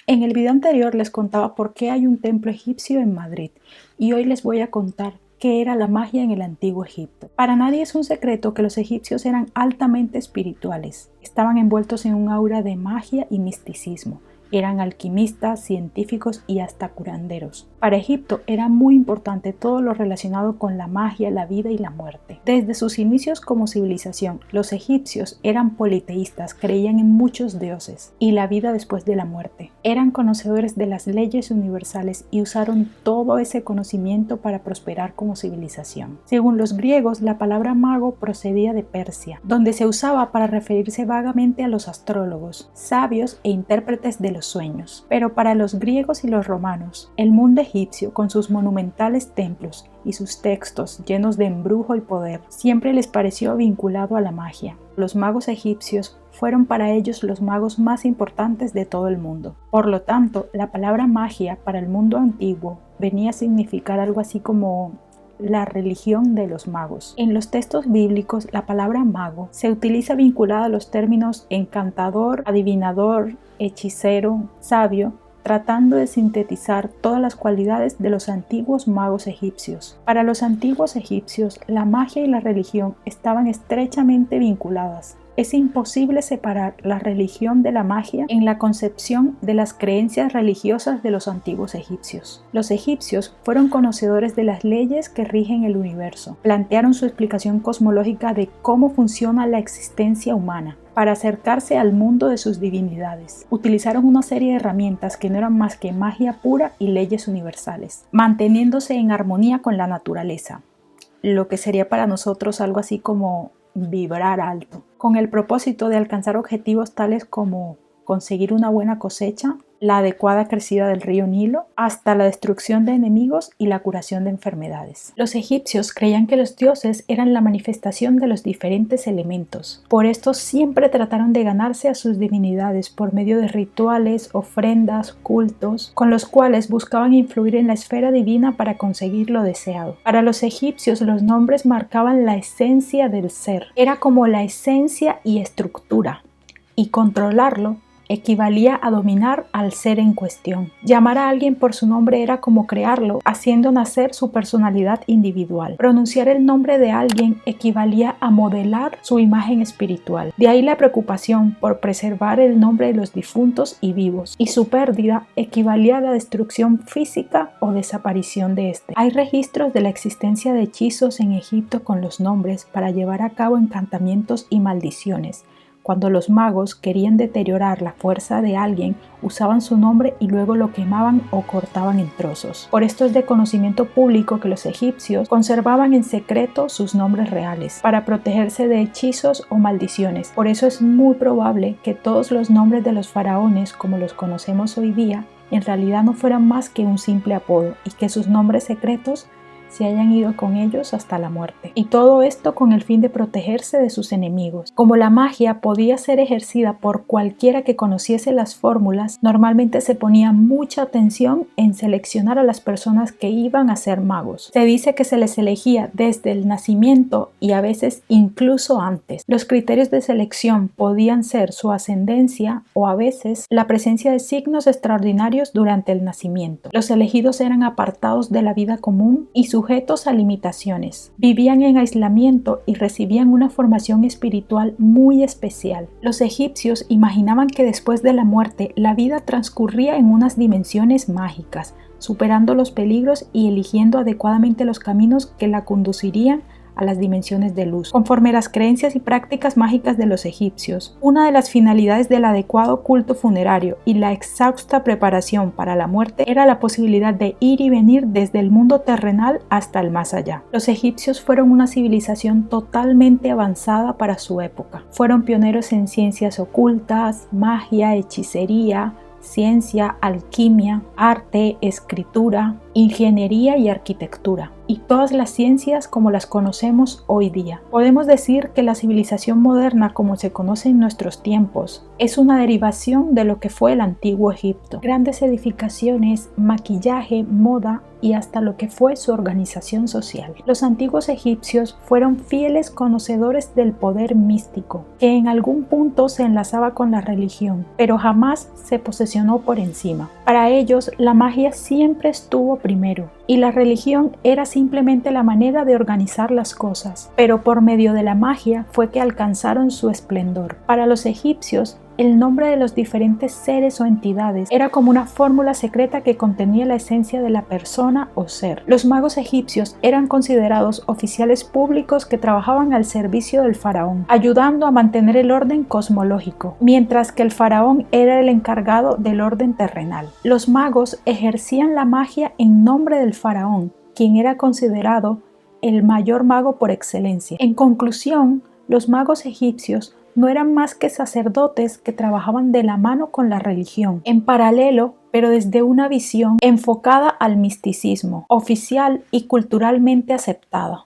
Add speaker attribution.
Speaker 1: En el video anterior les contaba por qué hay un templo egipcio en Madrid y hoy les voy a contar qué era la magia en el antiguo Egipto. Para nadie es un secreto que los egipcios eran altamente espirituales, estaban envueltos en un aura de magia y misticismo. Eran alquimistas, científicos y hasta curanderos. Para Egipto era muy importante todo lo relacionado con la magia, la vida y la muerte. Desde sus inicios como civilización, los egipcios eran politeístas, creían en muchos dioses y la vida después de la muerte. Eran conocedores de las leyes universales y usaron todo ese conocimiento para prosperar como civilización. Según los griegos, la palabra mago procedía de Persia, donde se usaba para referirse vagamente a los astrólogos, sabios e intérpretes de los sueños. Pero para los griegos y los romanos, el mundo egipcio, con sus monumentales templos y sus textos llenos de embrujo y poder, siempre les pareció vinculado a la magia. Los magos egipcios fueron para ellos los magos más importantes de todo el mundo. Por lo tanto, la palabra magia para el mundo antiguo venía a significar algo así como la religión de los magos. En los textos bíblicos, la palabra mago se utiliza vinculada a los términos encantador, adivinador, hechicero, sabio, tratando de sintetizar todas las cualidades de los antiguos magos egipcios. Para los antiguos egipcios, la magia y la religión estaban estrechamente vinculadas. Es imposible separar la religión de la magia en la concepción de las creencias religiosas de los antiguos egipcios. Los egipcios fueron conocedores de las leyes que rigen el universo. Plantearon su explicación cosmológica de cómo funciona la existencia humana para acercarse al mundo de sus divinidades. Utilizaron una serie de herramientas que no eran más que magia pura y leyes universales, manteniéndose en armonía con la naturaleza, lo que sería para nosotros algo así como vibrar alto, con el propósito de alcanzar objetivos tales como conseguir una buena cosecha, la adecuada crecida del río Nilo, hasta la destrucción de enemigos y la curación de enfermedades. Los egipcios creían que los dioses eran la manifestación de los diferentes elementos. Por esto siempre trataron de ganarse a sus divinidades por medio de rituales, ofrendas, cultos, con los cuales buscaban influir en la esfera divina para conseguir lo deseado. Para los egipcios los nombres marcaban la esencia del ser. Era como la esencia y estructura, y controlarlo equivalía a dominar al ser en cuestión. Llamar a alguien por su nombre era como crearlo, haciendo nacer su personalidad individual. Pronunciar el nombre de alguien equivalía a modelar su imagen espiritual. De ahí la preocupación por preservar el nombre de los difuntos y vivos, y su pérdida equivalía a la destrucción física o desaparición de este. Hay registros de la existencia de hechizos en Egipto con los nombres para llevar a cabo encantamientos y maldiciones. Cuando los magos querían deteriorar la fuerza de alguien, usaban su nombre y luego lo quemaban o cortaban en trozos. Por esto es de conocimiento público que los egipcios conservaban en secreto sus nombres reales para protegerse de hechizos o maldiciones. Por eso es muy probable que todos los nombres de los faraones, como los conocemos hoy día, en realidad no fueran más que un simple apodo y que sus nombres secretos se hayan ido con ellos hasta la muerte. Y todo esto con el fin de protegerse de sus enemigos. Como la magia podía ser ejercida por cualquiera que conociese las fórmulas, normalmente se ponía mucha atención en seleccionar a las personas que iban a ser magos. Se dice que se les elegía desde el nacimiento y a veces incluso antes. Los criterios de selección podían ser su ascendencia o a veces la presencia de signos extraordinarios durante el nacimiento. Los elegidos eran apartados de la vida común y sujetos a limitaciones. Vivían en aislamiento y recibían una formación espiritual muy especial. Los egipcios imaginaban que después de la muerte la vida transcurría en unas dimensiones mágicas, superando los peligros y eligiendo adecuadamente los caminos que la conducirían a las dimensiones de luz. Conforme a las creencias y prácticas mágicas de los egipcios, una de las finalidades del adecuado culto funerario y la exhausta preparación para la muerte era la posibilidad de ir y venir desde el mundo terrenal hasta el más allá. Los egipcios fueron una civilización totalmente avanzada para su época. Fueron pioneros en ciencias ocultas, magia, hechicería, ciencia, alquimia, arte, escritura, ingeniería y arquitectura, y todas las ciencias como las conocemos hoy día. Podemos decir que la civilización moderna, como se conoce en nuestros tiempos, es una derivación de lo que fue el antiguo Egipto. Grandes edificaciones, maquillaje, moda y hasta lo que fue su organización social. Los antiguos egipcios fueron fieles conocedores del poder místico, que en algún punto se enlazaba con la religión, pero jamás se posesionó por encima. Para ellos, la magia siempre estuvo primero, y la religión era simplemente la manera de organizar las cosas, pero por medio de la magia fue que alcanzaron su esplendor. Para los egipcios, el nombre de los diferentes seres o entidades era como una fórmula secreta que contenía la esencia de la persona o ser. Los magos egipcios eran considerados oficiales públicos que trabajaban al servicio del faraón, ayudando a mantener el orden cosmológico, mientras que el faraón era el encargado del orden terrenal. Los magos ejercían la magia en nombre del faraón, quien era considerado el mayor mago por excelencia. En conclusión, los magos egipcios no eran más que sacerdotes que trabajaban de la mano con la religión, en paralelo, pero desde una visión enfocada al misticismo, oficial y culturalmente aceptada.